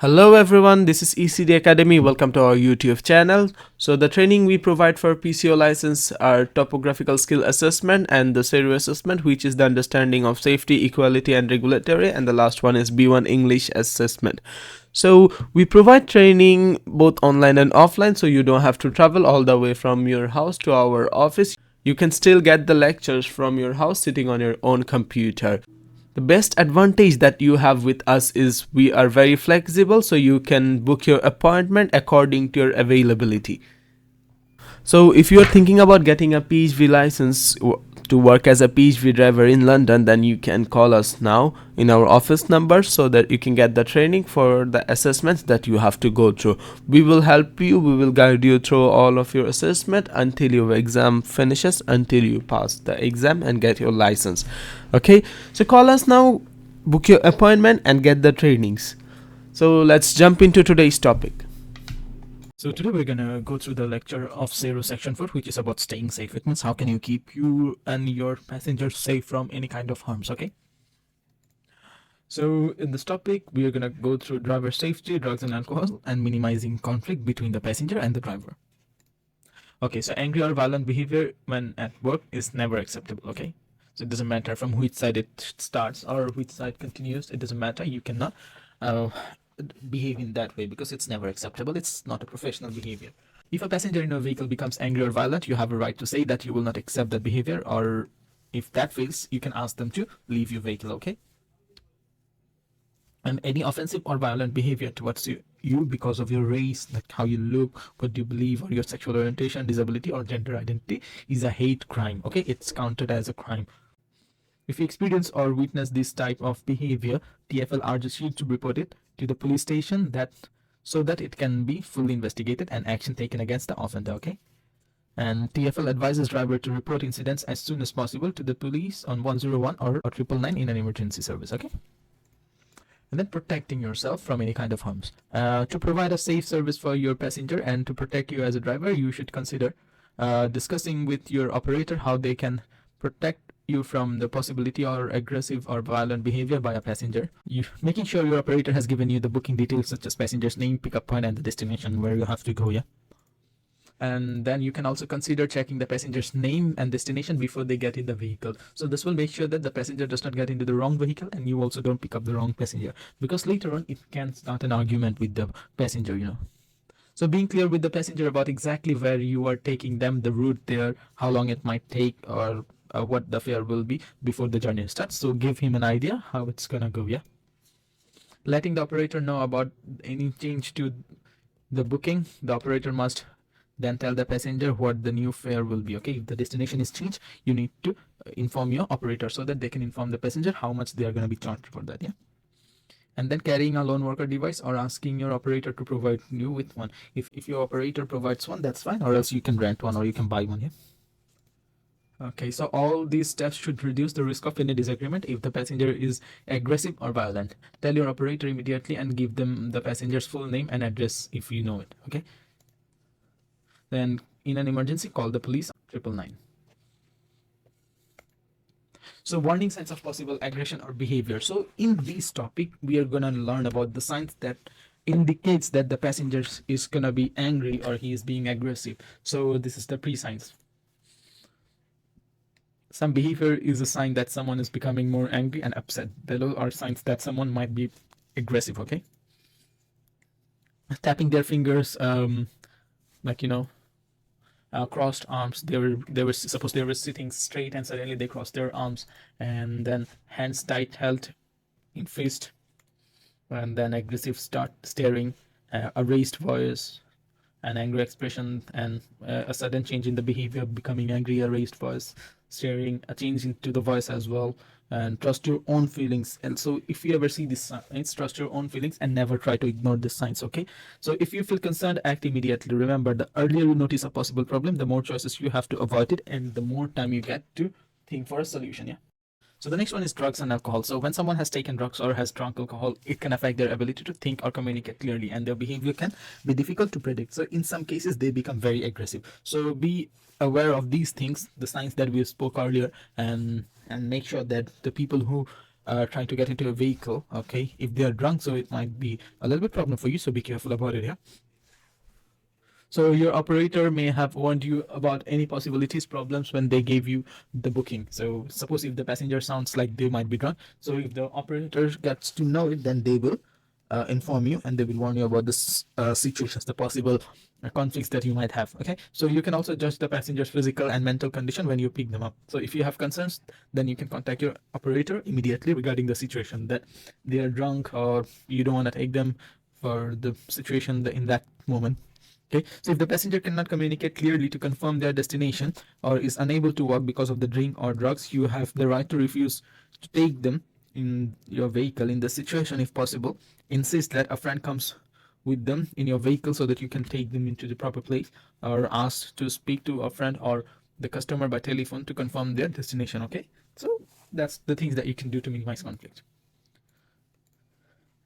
Hello everyone, this is ECD Academy. Welcome to our YouTube channel. So the training we provide for PCO license are topographical skill assessment and the SERU assessment, which is the understanding of safety, equality and regulatory, and the last one is B1 English assessment. So we provide training both online and offline, so you don't have to travel all the way from your house to our office. You can still get the lectures from your house sitting on your own computer. The best advantage that you have with us is we are very flexible, so you can book your appointment according to your availability. So if you are thinking about getting a PHV license to work as a PHV driver in London, then you can call us now in our office number so that you can get the training for the assessments that you have to go through. We will help you, we will guide you through all of your assessment until your exam finishes, until you pass the exam and get your license. Okay, so call us now, book your appointment and get the trainings. So let's jump into today's topic. So today we're gonna go through the lecture of SERU Section-4, which is about staying safe. It means how can you keep you and your passengers safe from any kind of harms, okay? So in this topic, we are gonna go through driver safety, drugs and alcohol, and minimizing conflict between the passenger and the driver. Okay, so angry or violent behavior when at work is never acceptable, okay? So it doesn't matter from which side it starts or which side continues, it doesn't matter. You cannot behave in that way because it's never acceptable. It's not a professional behavior. If a passenger in a vehicle becomes angry or violent, you have a right to say that you will not accept that behavior, or if that fails, you can ask them to leave your vehicle, okay? And any offensive or violent behavior towards you because of your race, like how you look, what you believe, or your sexual orientation, disability, or gender identity is a hate crime, okay? It's counted as a crime. If you experience or witness this type of behavior, TFL urges you to report it to the police station so that it can be fully investigated and action taken against the offender, okay? And TFL advises driver to report incidents as soon as possible to the police on 101 or 999 in an emergency service, okay? And then protecting yourself from any kind of harms. To provide a safe service for your passenger and to protect you as a driver, you should consider discussing with your operator how they can protect you from the possibility or aggressive or violent behavior by a passenger. Making sure your operator has given you the booking details such as passenger's name, pickup point, and the destination where you have to go, yeah? And then you can also consider checking the passenger's name and destination before they get in the vehicle. So this will make sure that the passenger does not get into the wrong vehicle and you also don't pick up the wrong passenger, because later on it can start an argument with the passenger, you know. So being clear with the passenger about exactly where you are taking them, the route there, how long it might take, or what the fare will be before the journey starts. So give him an idea how it's gonna go, yeah? Letting the operator know about any change to the booking, the operator must then tell the passenger what the new fare will be, okay? If the destination is changed, you need to inform your operator so that they can inform the passenger how much they are going to be charged for that, yeah? And then carrying a lone worker device or asking your operator to provide you with one. If your operator provides one, that's fine, or else you can rent one or you can buy one, yeah? Okay, so all these steps should reduce the risk of any disagreement if the passenger is aggressive or violent. Tell your operator immediately and give them the passenger's full name and address if you know it, okay? Then in an emergency, call the police 999. So warning signs of possible aggression or behavior. So in this topic, we are gonna learn about the signs that indicates that the passenger is gonna be angry or he is being aggressive. So this is the pre-signs. Some behavior is a sign that someone is becoming more angry and upset. Below are signs that someone might be aggressive, okay? Tapping their fingers, like, you know, crossed arms. They were suppose they were sitting straight and suddenly they crossed their arms, and then hands tight held in fist, and then aggressive start staring, a raised voice, an angry expression, and a sudden change in the behavior, becoming angry, a raised voice, staring, a change into the voice as well. And trust your own feelings. And so if you ever see these signs, trust your own feelings and never try to ignore these signs, okay? So if you feel concerned, act immediately. Remember, the earlier you notice a possible problem, the more choices you have to avoid it and the more time you get to think for a solution, yeah? So the next one is drugs and alcohol. So when someone has taken drugs or has drunk alcohol, it can affect their ability to think or communicate clearly, and their behavior can be difficult to predict. So in some cases, they become very aggressive. So be aware of these things, the signs that we spoke earlier, and make sure that the people who trying to get into a vehicle, okay, if they are drunk, so it might be a little bit problem for you, so be careful about it. Yeah, so your operator may have warned you about any possibilities problems when they gave you the booking. So suppose if the passenger sounds like they might be drunk, so if the operator gets to know it, then they will inform you, and they will warn you about this situations, the possible conflicts that you might have. Okay, so you can also judge the passenger's physical and mental condition when you pick them up. So if you have concerns, then you can contact your operator immediately regarding the situation that they are drunk, or you don't want to take them for the situation in that moment. Okay, so if the passenger cannot communicate clearly to confirm their destination, or is unable to walk because of the drink or drugs, you have the right to refuse to take them in your vehicle. In the situation, if possible, insist that a friend comes with them in your vehicle so that you can take them into the proper place, or ask to speak to a friend or the customer by telephone to confirm their destination. Okay, so that's the things that you can do to minimize conflict.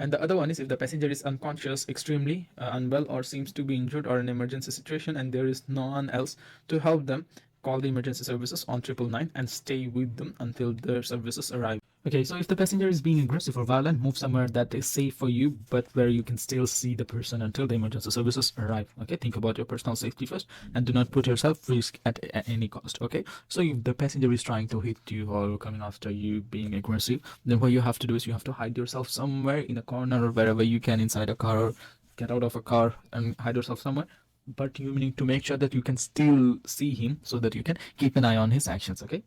And the other one is if the passenger is unconscious, extremely unwell, or seems to be injured, or an emergency situation, and there is no one else to help them, call the emergency services on 999 and stay with them until their services arrive. Okay, so if the passenger is being aggressive or violent, move somewhere that is safe for you, but where you can still see the person until the emergency services arrive. Okay, think about your personal safety first, and do not put yourself risk at any cost. Okay, so if the passenger is trying to hit you or coming after you, being aggressive, then what you have to do is you have to hide yourself somewhere in a corner or wherever you can inside a car, or get out of a car and hide yourself somewhere. But you need to make sure that you can still see him so that you can keep an eye on his actions. Okay,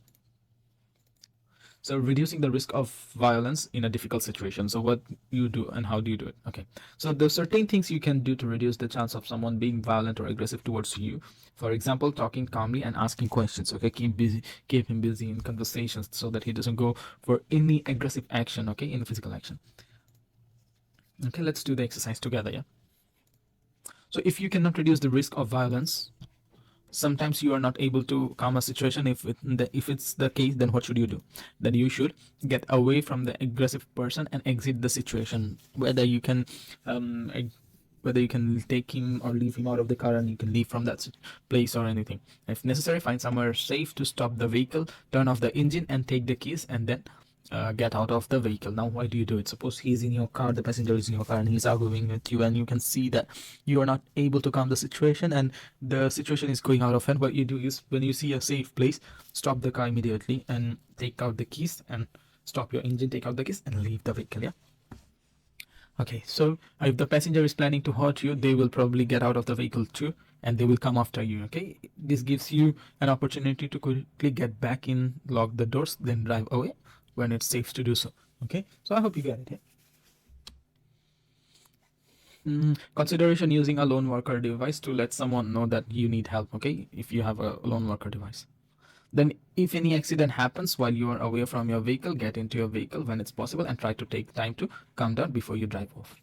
so reducing the risk of violence in a difficult situation. So what you do and how do you do it? Okay, so there's certain things you can do to reduce the chance of someone being violent or aggressive towards you. For example, talking calmly and asking questions. Okay, keep him busy in conversations so that he doesn't go for any aggressive action. Okay, in physical action. Okay, let's do the exercise together. Yeah, so if you cannot reduce the risk of violence, sometimes you are not able to calm a situation. If it's the case, then what should you do? Then you should get away from the aggressive person and exit the situation, whether you can take him or leave him out of the car, and you can leave from that place or anything. If necessary, find somewhere safe to stop the vehicle, turn off the engine and take the keys, and then get out of the vehicle. Now, why do you do it? Suppose he's in your car, the passenger is in your car, and he's arguing with you, and you can see that you are not able to calm the situation, and the situation is going out of hand. What you do is, when you see a safe place, stop the car immediately and take out the keys, and stop your engine, take out the keys, and leave the vehicle. Yeah. Okay, so if the passenger is planning to hurt you, they will probably get out of the vehicle too, and they will come after you. Okay, this gives you an opportunity to quickly get back in, lock the doors, then drive away when it's safe to do so. Okay, so I hope you get it. Consideration using a lone worker device to let someone know that you need help. Okay, if you have a lone worker device, then if any accident happens while you are away from your vehicle, get into your vehicle when it's possible and try to take time to calm down before you drive off.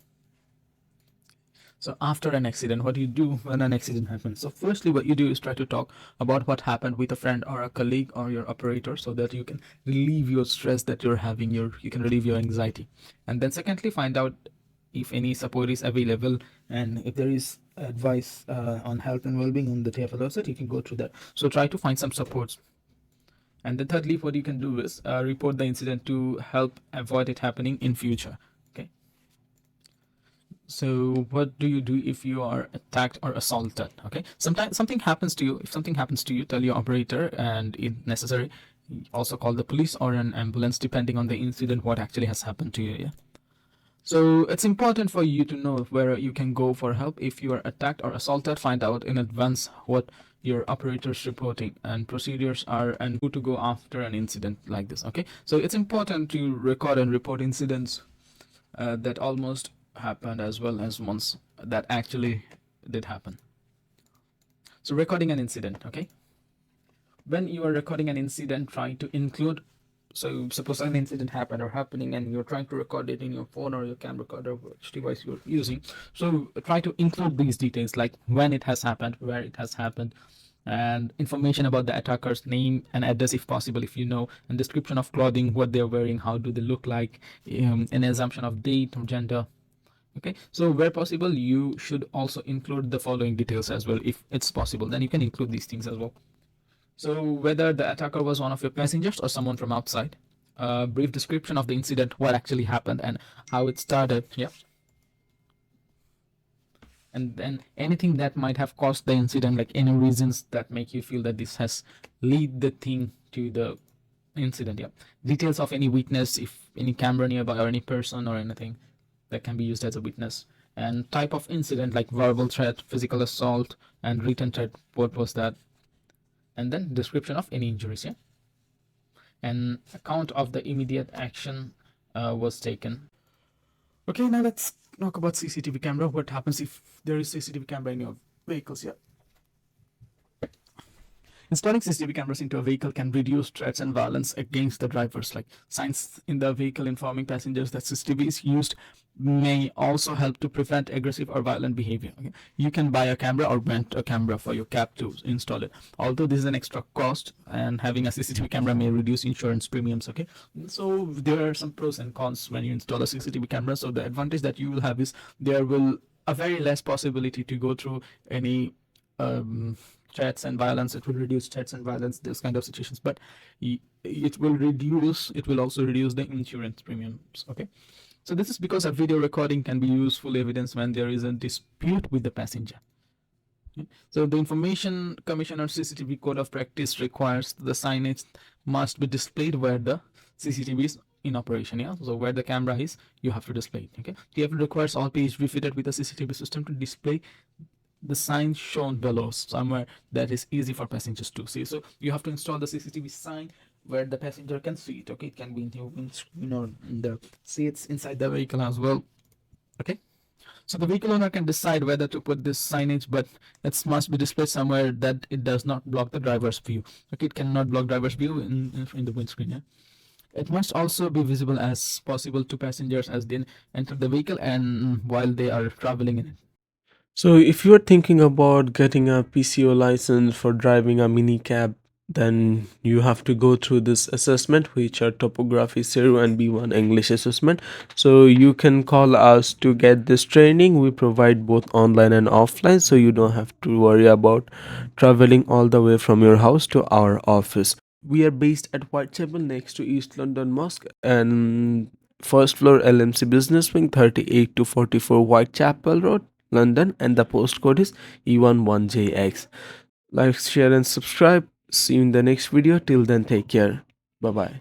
So after an accident, what do you do when an accident happens? So firstly, what you do is try to talk about what happened with a friend or a colleague or your operator, so that you can relieve your stress that you're having, you can relieve your anxiety. And then secondly, find out if any support is available, and if there is advice on health and well-being on the TFL website, you can go through that. So try to find some supports. And then thirdly, what you can do is report the incident to help avoid it happening in future. Okay, so what do you do if you are attacked or assaulted? Okay, sometimes something happens to you. If something happens to you, tell your operator, and if necessary, also call the police or an ambulance, depending on the incident, what actually has happened to you. Yeah, so it's important for you to know where you can go for help if you are attacked or assaulted. Find out in advance what your operator's reporting and procedures are, and who to go after an incident like this. Okay, so it's important to record and report incidents that almost happened, as well as ones that actually did happen. So recording an incident. Okay, when you are recording an incident, try to include, so suppose an incident happened or happening, and you're trying to record it in your phone or your camera recorder, which device you're using. So try to include these details, like when it has happened, where it has happened, and information about the attacker's name and address if possible, if you know, and description of clothing, what they're wearing, how do they look like, an assumption of date or gender. Okay, so where possible, you should also include the following details as well. If it's possible, then you can include these things as well. So whether the attacker was one of your passengers or someone from outside, a brief description of the incident, what actually happened, and how it started. Yeah. And then anything that might have caused the incident, like any reasons that make you feel that this has lead the thing to the incident. Yeah. Details of any witness, if any camera nearby or any person or anything that can be used as a witness, and type of incident like verbal threat, physical assault, and written threat, what was that, and then description of any injuries. Yeah. An account of the immediate action was taken. Okay, now let's talk about CCTV camera. What happens if there is CCTV camera in your vehicles? Yeah. Installing CCTV cameras into a vehicle can reduce threats and violence against the drivers. Like signs in the vehicle informing passengers that CCTV is used may also help to prevent aggressive or violent behavior. Okay? You can buy a camera or rent a camera for your cab to install it. Although this is an extra cost, and having a CCTV camera may reduce insurance premiums. Okay, so there are some pros and cons when you install a CCTV camera. So the advantage that you will have is there will a very less possibility to go through any threats and violence. It will reduce threats and violence, those kind of situations, but it will also reduce the insurance premiums. Okay, so this is because a video recording can be useful evidence when there is a dispute with the passenger. Okay? So the Information Commissioner CCTV Code of Practice requires the signage must be displayed where the CCTV is in operation. Yeah, so where the camera is, you have to display it. Okay, TFL requires all PHV fitted with a CCTV system to display the sign shown below somewhere that is easy for passengers to see. So you have to install the CCTV sign where the passenger can see it. Okay, it can be in the seats inside the vehicle as well. Okay, so the vehicle owner can decide whether to put this signage, but it must be displayed somewhere that it does not block the driver's view. Okay, it cannot block driver's view in the windscreen. Yeah? It must also be visible as possible to passengers as they enter the vehicle and while they are traveling in it. So, if you're thinking about getting a PCO license for driving a mini cab, then you have to go through this assessment, which are Topography SERU and B1 English assessment. So, you can call us to get this training. We provide both online and offline, so you don't have to worry about traveling all the way from your house to our office. We are based at Whitechapel next to East London Mosque and first floor LMC Business Wing, 38 to 44 Whitechapel Road, London, and the postcode is E11JX. Like, share, and subscribe. See you in the next video. Till then, take care. Bye bye.